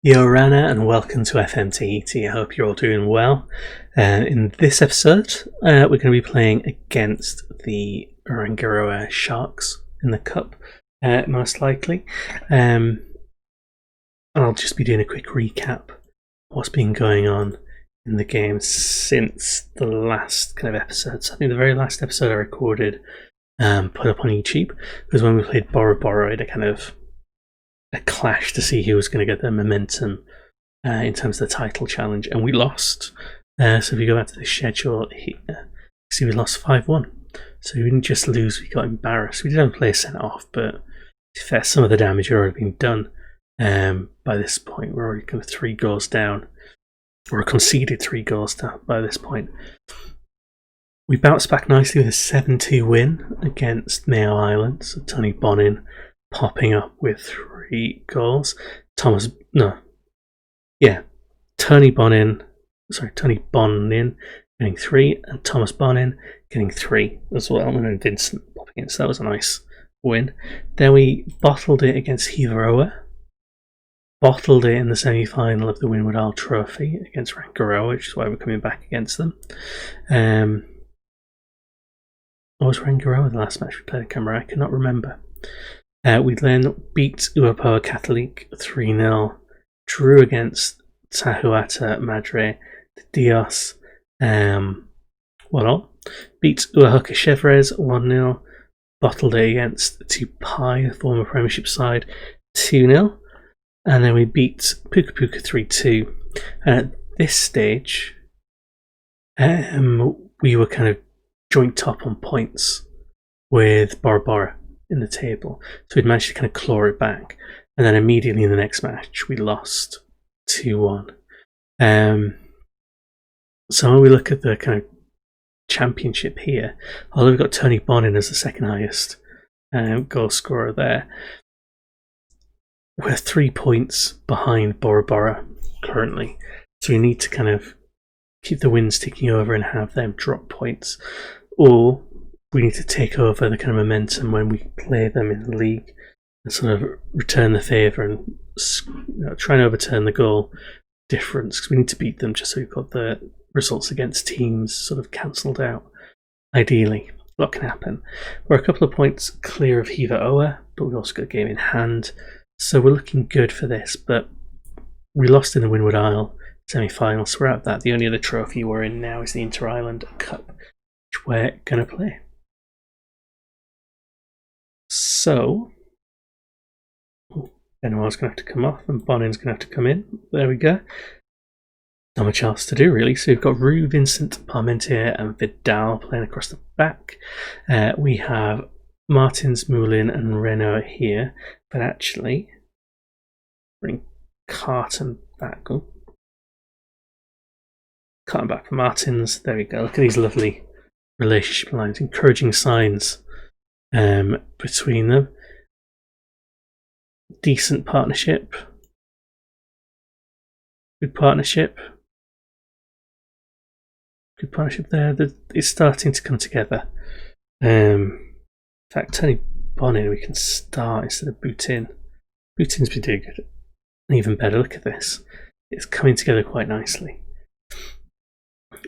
Yo Rana, and welcome to FM Tahiti. I hope you're all doing well. In this episode, we're going to be playing against the Rangiroa Sharks in the Cup, most likely. And I'll just be doing a quick recap of what's been going on in the game since the last kind of episodes. I think the very last episode I recorded, put up on YouTube, was when we played Bora Bora. It kind of a clash to see who was going to get the momentum in terms of the title challenge, and we lost. So if you go back to the schedule here, see we lost 5-1. So we didn't just lose, we got embarrassed. We didn't play a centre off, but to be fair, some of the damage had already been done. By this point, we're already kind of 3 goals down, or conceded 3 goals down by this point. We bounced back nicely with a 7-2 win against Mayo Islands. So Tony Bonin popping up with 3 goals. Tony Bonin getting 3, and Thomas Bonin getting 3 as well, and then Vincent popping in, so that was a nice win. Then we bottled it against Hitiraa, bottled it in the semi-final of the Windward Isle Trophy against Rangiroa, which is why we're coming back against them. Or was Rangiroa the last match we played in Canberra? I cannot remember. We then beat Uapoa Catholic 3-0, drew against Tahuata Madre de Dios 1-0, beat Uahuka Chevres 1-0, bottled it against Tupai, the former Premiership side, 2-0, and then we beat Puka Puka 3-2. And at this stage, we were kind of joint top on points with Bora Bora in the table, so we'd managed to kind of claw it back, and then immediately in the next match we lost 2-1. So when we look at the kind of championship here, although we've got Tony Bonin as the second highest goal scorer there, we're 3 points behind Bora Bora currently, so we need to kind of keep the wins ticking over and have them drop points, or we need to take over the kind of momentum when we play them in the league and sort of return the favour and try and overturn the goal difference, because we need to beat them just so we've got the results against teams sort of cancelled out. Ideally, what can happen? We're a couple of points clear of Hitiraa, but we've also got a game in hand, so we're looking good for this, but we lost in the Windward Isle semi-final, so we're out of that. The only other trophy we're in now is the Inter-Island Cup, which we're going to play. So, Benoit's going to have to come off and Bonin's going to have to come in. There we go. Not much else to do really. So we've got Rue, Vincent, Parmentier and Vidal playing across the back. We have Martins, Moulin and Renault here. But actually, bring Carton back. Carton back for Martins. There we go. Look at these lovely relationship lines. Encouraging signs between them. Decent partnership. Good partnership. Good partnership there. It's starting to come together. In fact, Tony Bonin we can start instead of Boutin. Boutin's been doing good. And even better, look at this. It's coming together quite nicely.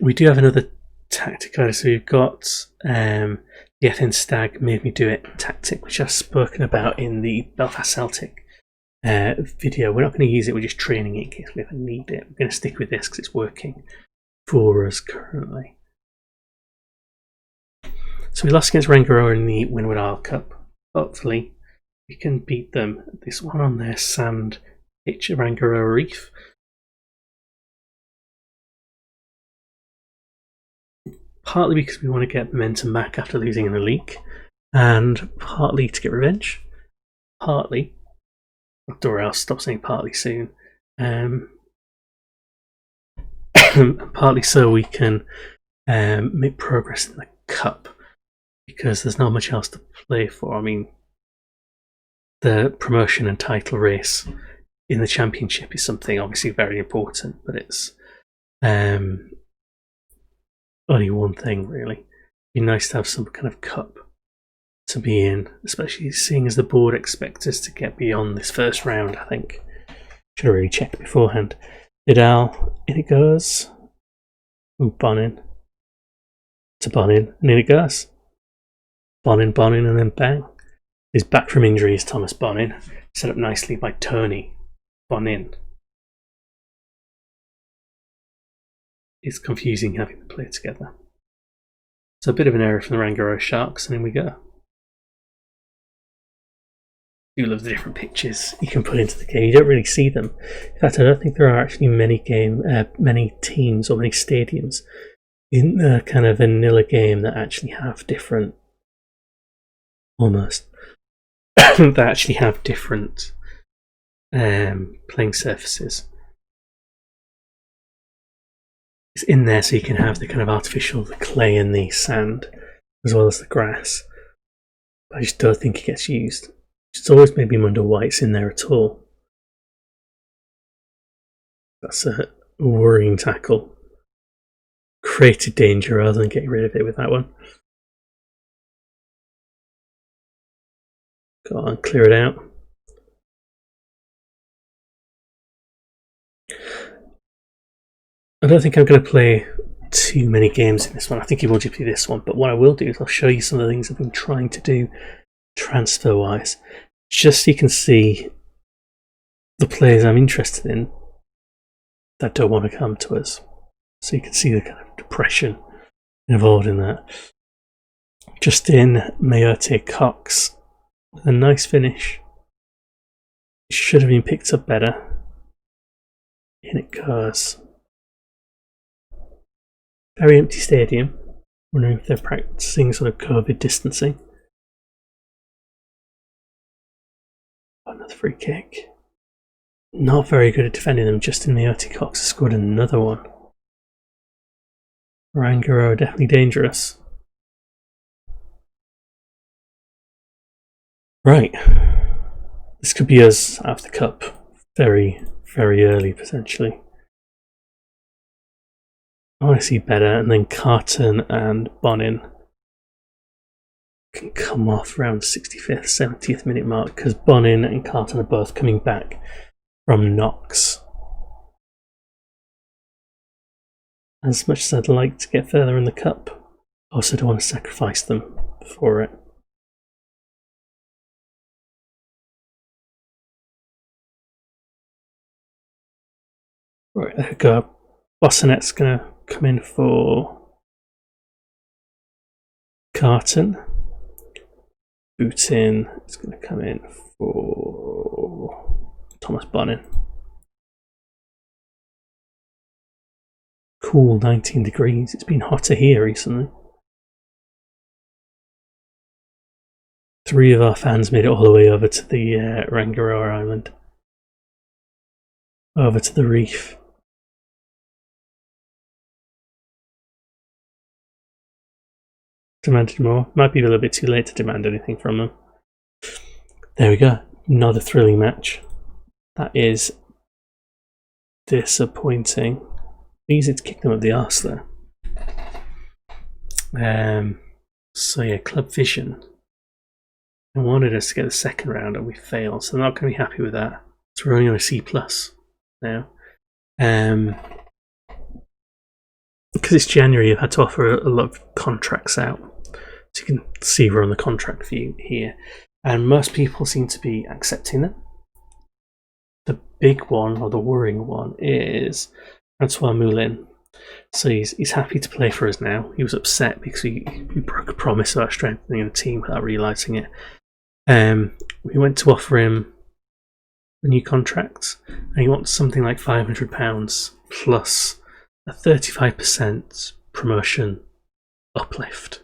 We do have another tactic either, so we've got the FN Stag Made Me Do It tactic, which I've spoken about in the Belfast Celtic video. We're not going to use it, we're just training it in case we ever need it. We're going to stick with this because it's working for us currently. So we lost against Rangiroa in the Windward Isle Cup. Hopefully we can beat them. This one on their sand pitch at Rangiroa Reef. Partly because we want to get momentum back after losing in the league, and partly to get revenge. Partly, or I'll stop saying partly soon. Partly so we can make progress in the cup, because there's not much else to play for. I mean, the promotion and title race in the championship is something obviously very important, but it's only one thing really. It'd be nice to have some kind of cup to be in, especially seeing as the board expect us to get beyond this first round, I think. Should have really checked beforehand. Vidal, in it goes. Ooh, Bonin. To Bonin, and in it goes. Bonin, and then bang. He's back from injuries, Thomas Bonin. Set up nicely by Tony Bonin. It's confusing having them play together. So a bit of an error from the Rangiroa Sharks, and in we go. I do love the different pictures you can put into the game. You don't really see them. In fact, I don't think there are actually many teams or many stadiums in the kind of vanilla game that actually have different, almost, that actually have different playing surfaces. It's in there so you can have the kind of artificial, the clay and the sand, as well as the grass. But I just don't think it gets used. It's always made me wonder why it's in there at all. That's a worrying tackle. Created danger rather than getting rid of it with that one. Go on, clear it out. I don't think I'm going to play too many games in this one. I think it will just be this one. But what I will do is I'll show you some of the things I've been trying to do transfer-wise, just so you can see the players I'm interested in that don't want to come to us. So you can see the kind of depression involved in that. Justin Mayotte Cox with a nice finish. It should have been picked up better. In it goes. Very empty stadium. Wondering if they're practicing sort of COVID distancing. Another free kick. Not very good at defending them. Justin Mayotte Cox has scored another one. Rangiroa are definitely dangerous. Right. This could be us out of the cup very, very early, potentially. I want to see better, and then Carton and Bonin can come off around 65th, 70th minute mark, because Bonin and Carton are both coming back from knocks. As much as I'd like to get further in the cup, I also don't want to sacrifice them for it. Right, there we go. Bossonet's going to come in for Carton. Bootin is going to come in for Thomas Bonin. Cool, 19 degrees. It's been hotter here recently. 3 of our fans made it all the way over to the Rangiroa Island. Over to the reef. Demanded more. Might be a little bit too late to demand anything from them. There we go. Another thrilling match. That is disappointing. Easy to kick them up the arse though. So yeah, Club Vision. They wanted us to get the second round and we failed, so they're not going to be happy with that. So we're only on a C+ now. Because it's January, I've had to offer a lot of contracts out. So you can see we're on the contract view here. And most people seem to be accepting them. The big one, or the worrying one, is Francois Moulin. So he's happy to play for us now. He was upset because we broke a promise about strengthening the team without realising it. We went to offer him a new contract, and he wants something like £500 plus a 35% promotion uplift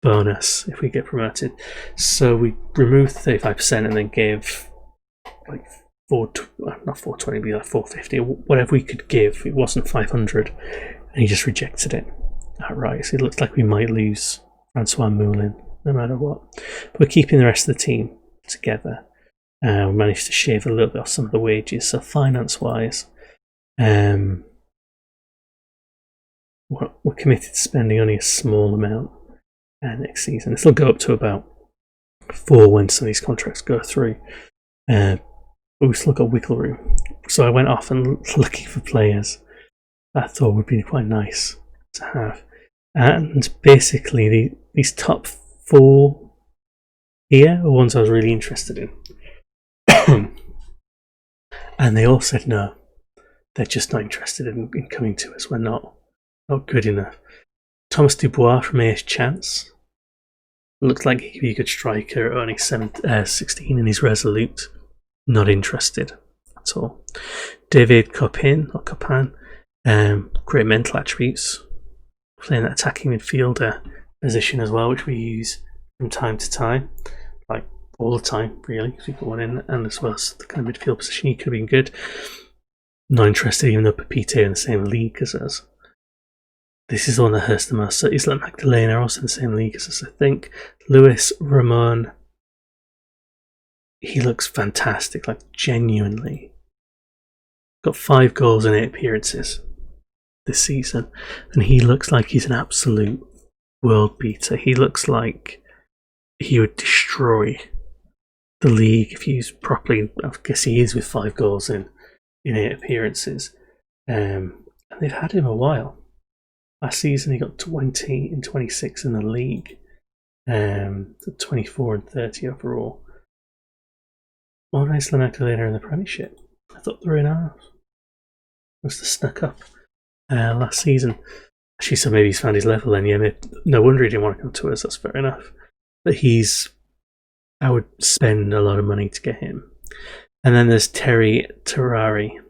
bonus if we get promoted. So we removed 35% and then gave like not 420, but like 450, or whatever we could give. It wasn't 500, and he just rejected it outright. So it looks like we might lose Francois Moulin no matter what. But we're keeping the rest of the team together. We managed to shave a little bit off some of the wages. So finance-wise, we're committed to spending only a small amount next season. This will go up to about 4 when some of these contracts go through. But but we still got wiggle room. So I went off and looking for players that I thought would be quite nice to have. And basically, these top 4 here are ones I was really interested in. And they all said no. They're just not interested in coming to us. We're not good enough. Thomas Dubois from AS Chance. Looks like he could be a good striker, only 16 and he's resolute. Not interested at all. David Copin, great mental attributes. Playing that attacking midfielder position as well, which we use from time to time. Like all the time, really, because we put one in, and as well as the kind of midfield position, he could have been good. Not interested, even though Pepito in the same league as us. This is the one that hurts the most. So Isla Magdalena also in the same league as us, I think. Luis Ramon. He looks fantastic, like genuinely. Got 5 goals in 8 appearances this season, and he looks like he's an absolute world beater. He looks like he would destroy the league if used properly. I guess he is with 5 goals in 8 appearances. And they've had him a while. Last season he got 20 and 26 in the league. 24 and 30 overall. More Isla Magdalena in the Premiership. I thought they were in ours. Must have snuck up last season. Actually, so maybe he's found his level then. Yeah, no wonder he didn't want to come to us. That's fair enough. But I would spend a lot of money to get him. And then there's Terrari.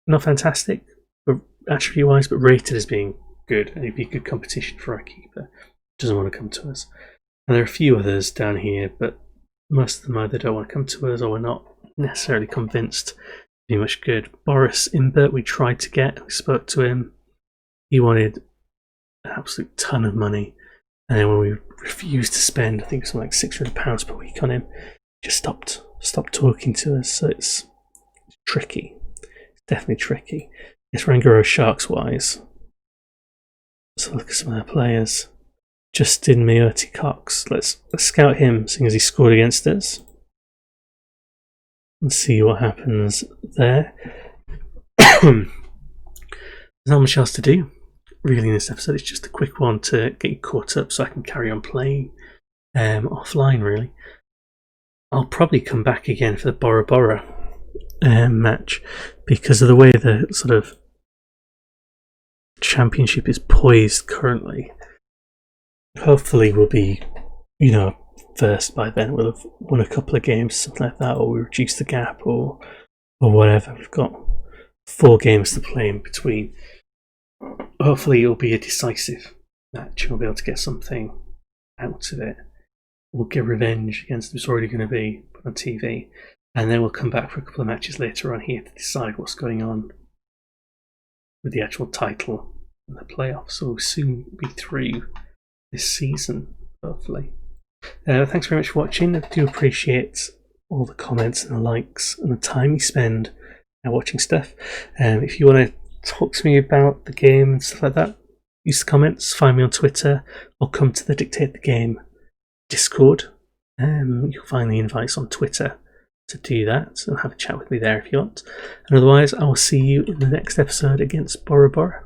Not fantastic, but attribute-wise, but rated as being good, and he'd be good competition for our keeper. Doesn't want to come to us. And there are a few others down here, but most of them either don't want to come to us or we're not necessarily convinced to be much good. Boris Imbert, we tried to get. We spoke to him. He wanted an absolute ton of money, and then when we refused to spend, I think something like £600 per week on him, just stopped talking to us. So it's tricky. It's definitely tricky. It's Rangaro Sharks wise. Let's look at some of their players. Justin Mayotte Cox. Let's scout him, seeing as he scored against us. And see what happens there. There's not much else to do, really, in this episode. It's just a quick one to get you caught up so I can carry on playing offline, really. I'll probably come back again for the Bora Bora match because of the way the sort of championship is poised currently. Hopefully we'll be, first by then. We'll have won a couple of games, something like that, or we reduce the gap or whatever. We've got 4 games to play in between. Hopefully it'll be a decisive match. We'll be able to get something out of it. We'll get revenge against them. It's already going to be put on TV. And then we'll come back for a couple of matches later on here to decide what's going on with the actual title and the playoffs. So we'll soon be through this season, hopefully. Thanks very much for watching. I do appreciate all the comments and the likes and the time you spend watching stuff. If you want to talk to me about the game and stuff like that, use the comments, find me on Twitter, or come to the Dictate the Game Discord. You'll find the invites on Twitter to do that, and have a chat with me there if you want. And otherwise, I will see you in the next episode against Bora Bora.